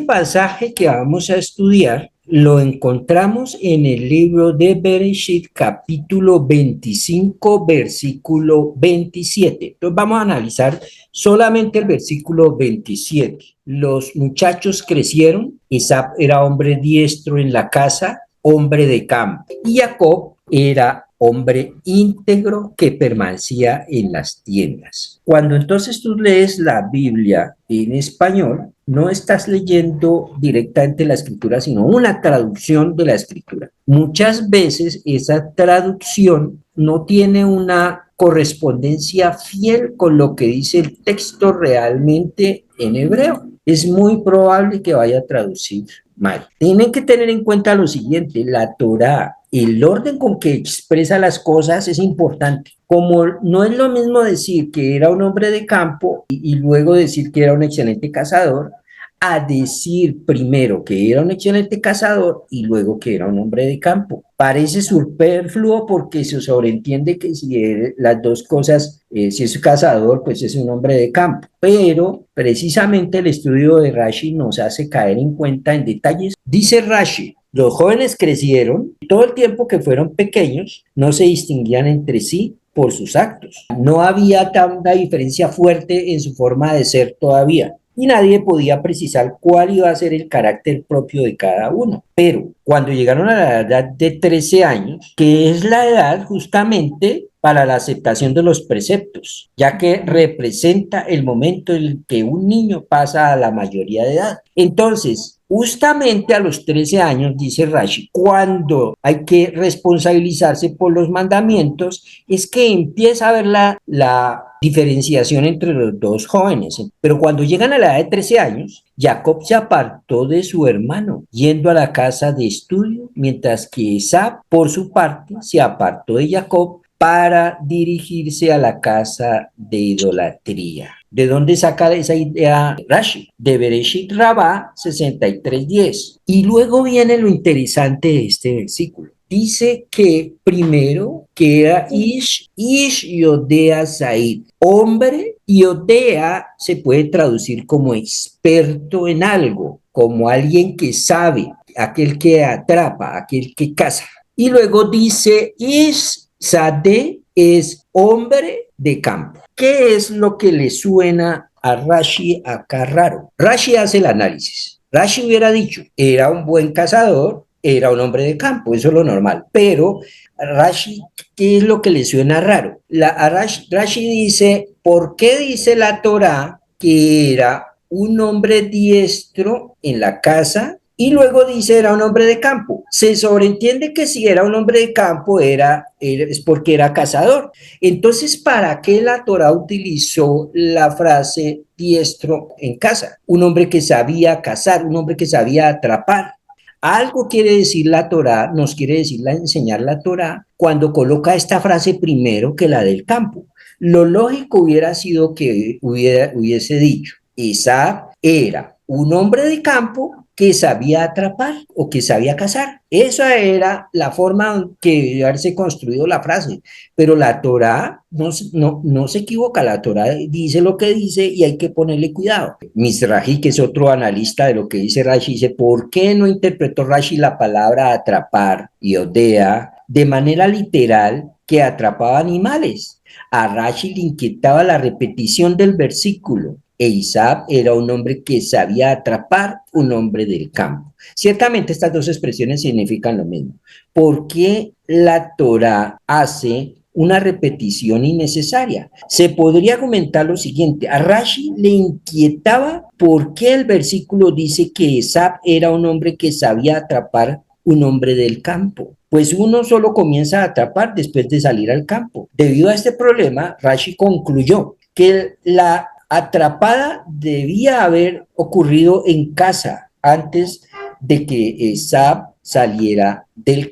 pasaje que vamos a estudiar lo encontramos en el libro de Bereshit, capítulo 25, versículo 27. Entonces vamos a analizar solamente el versículo 27. Los muchachos crecieron, Isaac era hombre diestro en la casa, hombre de campo, y Jacob era hombre íntegro que permanecía en las tiendas. Cuando entonces tú lees la Biblia en español, no estás leyendo directamente la escritura, sino una traducción de la escritura. Muchas veces esa traducción no tiene una correspondencia fiel con lo que dice el texto realmente en hebreo. Es muy probable que vaya a traducir mal. Tienen que tener en cuenta lo siguiente: la Torá, el orden con que expresa las cosas es importante. Como no es lo mismo decir que era un hombre de campo y luego decir que era un excelente cazador, a decir primero que era un excelente cazador y luego que era un hombre de campo. Parece superfluo porque se sobreentiende que si las dos cosas, si es cazador, pues es un hombre de campo. Pero precisamente el estudio de Rashi nos hace caer en cuenta en detalles. Dice Rashi: los jóvenes crecieron, todo el tiempo que fueron pequeños, no se distinguían entre sí por sus actos. No había tanta diferencia fuerte en su forma de ser todavía, y nadie podía precisar cuál iba a ser el carácter propio de cada uno. Pero cuando llegaron a la edad de 13 años, que es la edad justamente para la aceptación de los preceptos, ya que representa el momento en el que un niño pasa a la mayoría de edad. Entonces, justamente a los 13 años, dice Rashi, cuando hay que responsabilizarse por los mandamientos, es que empieza a haber la diferenciación entre los dos jóvenes. Pero cuando llegan a la edad de 13 años, Jacob se apartó de su hermano, yendo a la casa de estudio, mientras que Esab, por su parte, se apartó de Jacob para dirigirse a la casa de idolatría. ¿De dónde saca esa idea Rashi? De Bereshit Rabá 63:10. Y luego viene lo interesante de este versículo. Dice que primero que era Ish Yodea Said, hombre, y Odea se puede traducir como experto en algo, como alguien que sabe, aquel que atrapa, aquel que caza. Y luego dice Ish Sade es hombre de campo. ¿Qué es lo que le suena a Rashi acá raro? Rashi hace el análisis. Rashi hubiera dicho, era un buen cazador, era un hombre de campo, eso es lo normal. Pero Rashi, ¿qué es lo que le suena raro? Rashi dice, ¿por qué dice la Torá que era un hombre diestro en la casa? Y luego dice era un hombre de campo. Se sobreentiende que si era un hombre de campo es porque era cazador. Entonces, ¿para qué la Torá utilizó la frase diestro en casa? Un hombre que sabía cazar, un hombre que sabía atrapar. Algo quiere decir la Torá, nos quiere decir enseñar la Torá cuando coloca esta frase primero que la del campo. Lo lógico hubiera sido que hubiese dicho, Isaac era un hombre de campo que sabía atrapar o que sabía cazar. Esa era la forma que debe haberse construido la frase. Pero la Torá no se equivoca, la Torá dice lo que dice y hay que ponerle cuidado. Mizrahi, que es otro analista de lo que dice Rashi, dice, ¿por qué no interpretó Rashi la palabra atrapar y odea de manera literal que atrapaba animales? A Rashi le inquietaba la repetición del versículo. E Isaac era un hombre que sabía atrapar, un hombre del campo. Ciertamente estas dos expresiones significan lo mismo. ¿Por qué la Torá hace una repetición innecesaria? Se podría argumentar lo siguiente: a Rashi le inquietaba por qué el versículo dice que Isaac era un hombre que sabía atrapar, un hombre del campo. Pues uno solo comienza a atrapar después de salir al campo. Debido a este problema, Rashi concluyó que la atrapada debía haber ocurrido en casa antes de que Esab saliera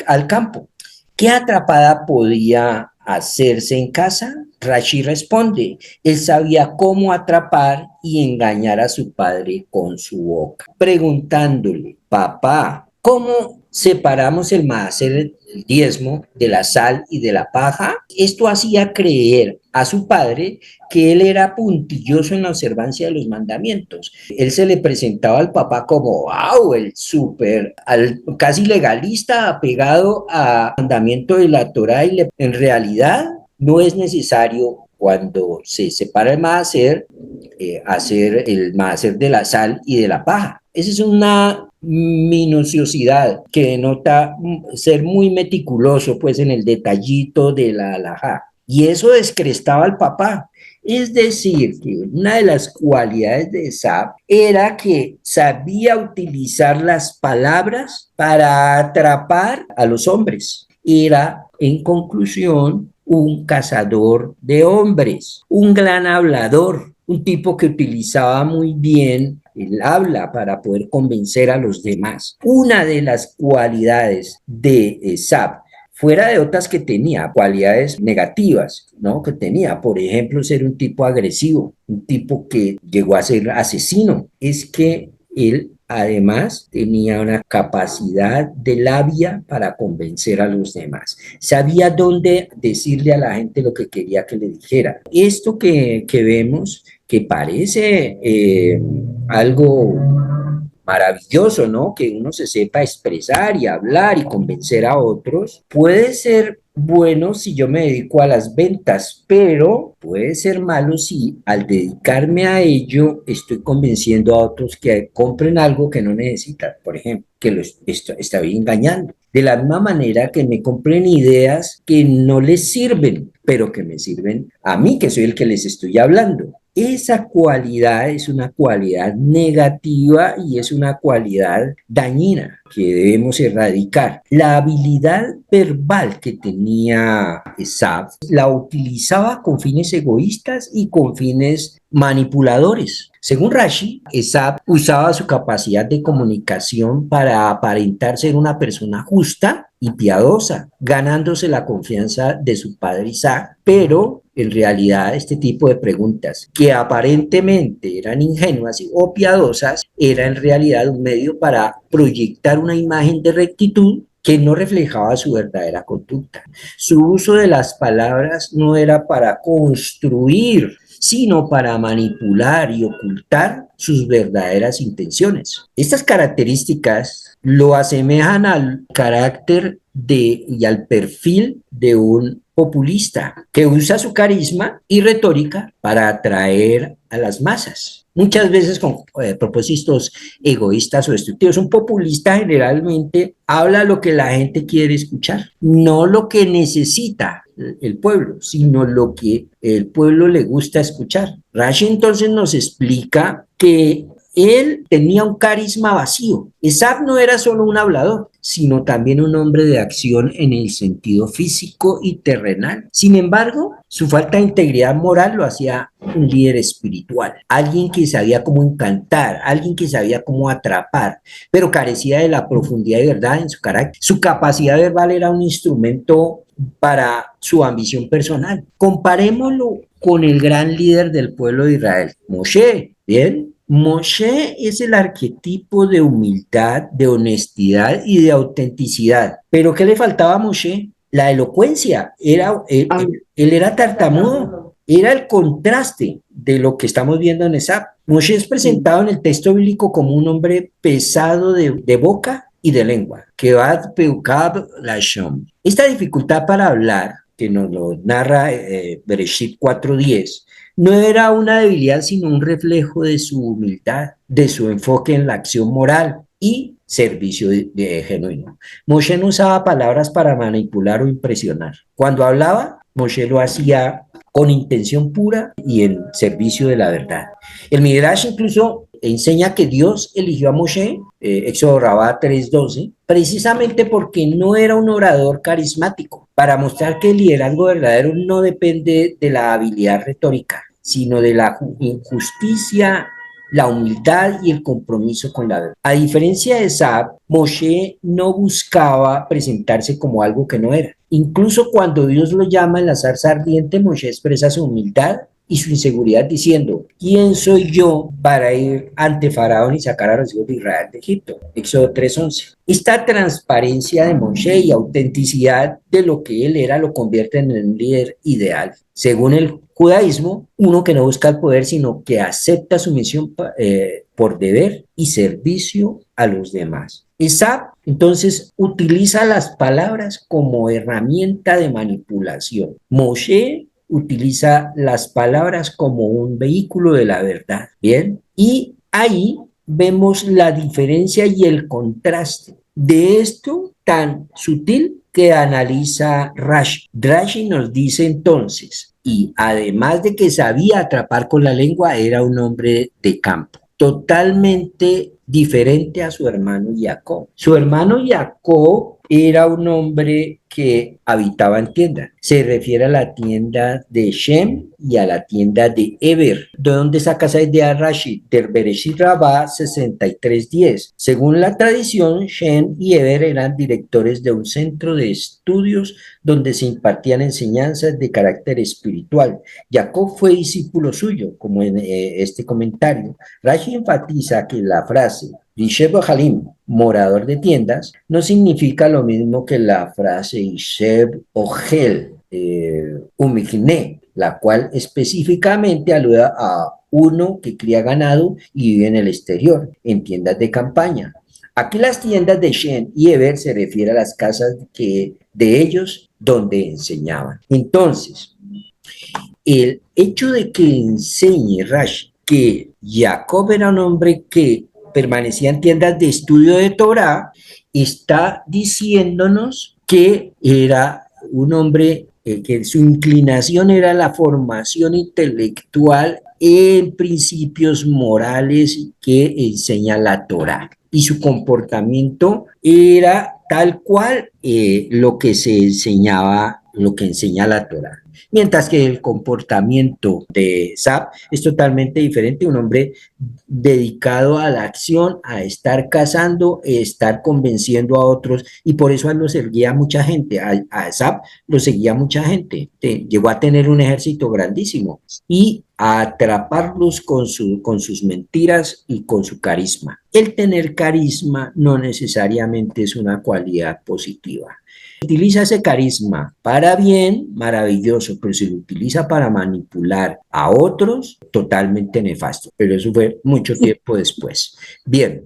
al campo. ¿Qué atrapada podía hacerse en casa? Rashi responde, él sabía cómo atrapar y engañar a su padre con su boca, preguntándole, papá, ¿cómo separamos el maaser, el diezmo, de la sal y de la paja. Esto hacía creer a su padre que él era puntilloso en la observancia de los mandamientos. Él se le presentaba al papá como, wow, el súper, casi legalista, apegado al mandamiento de la Torá, y en realidad no es necesario cuando se separa el maaser, hacer el maaser de la sal y de la paja. Esa es una minuciosidad que denota ser muy meticuloso pues en el detallito de la halajá. Y eso descrestaba al papá. Es decir, que una de las cualidades de Esab era que sabía utilizar las palabras para atrapar a los hombres. Era, en conclusión, un cazador de hombres, un gran hablador, un tipo que utilizaba muy bien el habla para poder convencer a los demás. Una de las cualidades de Esab, fuera de otras que tenía, cualidades negativas, ¿no? Que tenía, por ejemplo, ser un tipo agresivo, un tipo que llegó a ser asesino, es que él además tenía una capacidad de labia para convencer a los demás. Sabía dónde decirle a la gente lo que quería que le dijera. Esto que vemos, que parece algo maravilloso, ¿no? Que uno se sepa expresar y hablar y convencer a otros, puede ser bueno si yo me dedico a las ventas, pero puede ser malo si al dedicarme a ello estoy convenciendo a otros que compren algo que no necesitan, por ejemplo, que los estoy engañando. De la misma manera que me compren ideas que no les sirven, pero que me sirven a mí, que soy el que les estoy hablando. Esa cualidad es una cualidad negativa y es una cualidad dañina que debemos erradicar. La habilidad verbal que tenía Esab la utilizaba con fines egoístas y con fines manipuladores. Según Rashi, Esab usaba su capacidad de comunicación para aparentar ser una persona justa y piadosa, ganándose la confianza de su padre Isaac, pero en realidad este tipo de preguntas que aparentemente eran ingenuas o piadosas, era en realidad un medio para proyectar una imagen de rectitud que no reflejaba su verdadera conducta. Su uso de las palabras no era para construir, sino para manipular y ocultar sus verdaderas intenciones. Estas características lo asemejan al carácter y al perfil de un populista que usa su carisma y retórica para atraer a las masas. Muchas veces con propósitos egoístas o destructivos. Un populista generalmente habla lo que la gente quiere escuchar, no lo que necesita el pueblo, sino lo que el pueblo le gusta escuchar. Rashi entonces nos explica que él tenía un carisma vacío. Esab no era solo un hablador, sino también un hombre de acción en el sentido físico y terrenal. Sin embargo, su falta de integridad moral lo hacía un líder espiritual, alguien que sabía cómo encantar, alguien que sabía cómo atrapar, pero carecía de la profundidad y verdad en su carácter. Su capacidad verbal era un instrumento para su ambición personal. Comparémoslo con el gran líder del pueblo de Israel, Moshe. Bien, Moshe es el arquetipo de humildad, de honestidad y de autenticidad. ¿Pero qué le faltaba a Moshe? La elocuencia. Él era tartamudo. Era el contraste de lo que estamos viendo en Esab. Moshe es presentado en el texto bíblico como un hombre pesado de boca y de lengua. Kevad Peukab Lashon. Esta dificultad para hablar, que nos lo narra Bereshit 4:10, no era una debilidad, sino un reflejo de su humildad, de su enfoque en la acción moral y servicio genuino. Moshe no usaba palabras para manipular o impresionar. Cuando hablaba, Moshe lo hacía con intención pura y en servicio de la verdad. El Midrash incluso enseña que Dios eligió a Moshe, Éxodo Rabá 3:12, precisamente porque no era un orador carismático, para mostrar que el liderazgo verdadero no depende de la habilidad retórica, sino de la injusticia, la humildad y el compromiso con la verdad. A diferencia de Saab, Moshe no buscaba presentarse como algo que no era. Incluso cuando Dios lo llama en la zarza ardiente, Moshe expresa su humildad y su inseguridad diciendo, ¿quién soy yo para ir ante Faraón y sacar a los hijos de Israel de Egipto? Éxodo 3:11. Esta transparencia de Moshe y autenticidad de lo que él era lo convierte en un líder ideal. Según el judaísmo, uno que no busca el poder, sino que acepta su misión por deber y servicio a los demás. Esab, entonces, utiliza las palabras como herramienta de manipulación. Moshe utiliza las palabras como un vehículo de la verdad. Bien, y ahí vemos la diferencia y el contraste de esto tan sutil que analiza Rashi. Rashi nos dice entonces, y además de que sabía atrapar con la lengua, era un hombre de campo, totalmente diferente a su hermano Jacob. Su hermano Jacob era un hombre que habitaba en tiendas. Se refiere a la tienda de Shem y a la tienda de Eber. ¿De dónde saca esa idea Rashi? Del Bereshit Rabá 63:10. Según la tradición, Shem y Eber eran directores de un centro de estudios donde se impartían enseñanzas de carácter espiritual. Jacob fue discípulo suyo, como en este comentario. Rashi enfatiza que la frase Yisheb Halim, morador de tiendas, no significa lo mismo que la frase Yisheb Ohel, Umikne, la cual específicamente alude a uno que cría ganado y vive en el exterior, en tiendas de campaña. Aquí las tiendas de Shem y Eber se refiere a las casas de ellos donde enseñaban. Entonces, el hecho de que enseñe Rashi que Jacob era un hombre que permanecía en tiendas de estudio de Torah, está diciéndonos que era un hombre que su inclinación era la formación intelectual en principios morales que enseña la Torah. Y su comportamiento era tal cual lo que se enseñaba, lo que enseña la Torah. Mientras que el comportamiento de Zap es totalmente diferente, un hombre dedicado a la acción, a estar cazando, estar convenciendo a otros, y por eso a él lo seguía mucha gente, a Zap lo seguía mucha gente, llegó a tener un ejército grandísimo y a atraparlos con sus mentiras y con su carisma. El tener carisma no necesariamente es una cualidad positiva. Utiliza ese carisma para bien, maravilloso, pero si lo utiliza para manipular a otros, totalmente nefasto. Pero eso fue mucho tiempo después. Bien.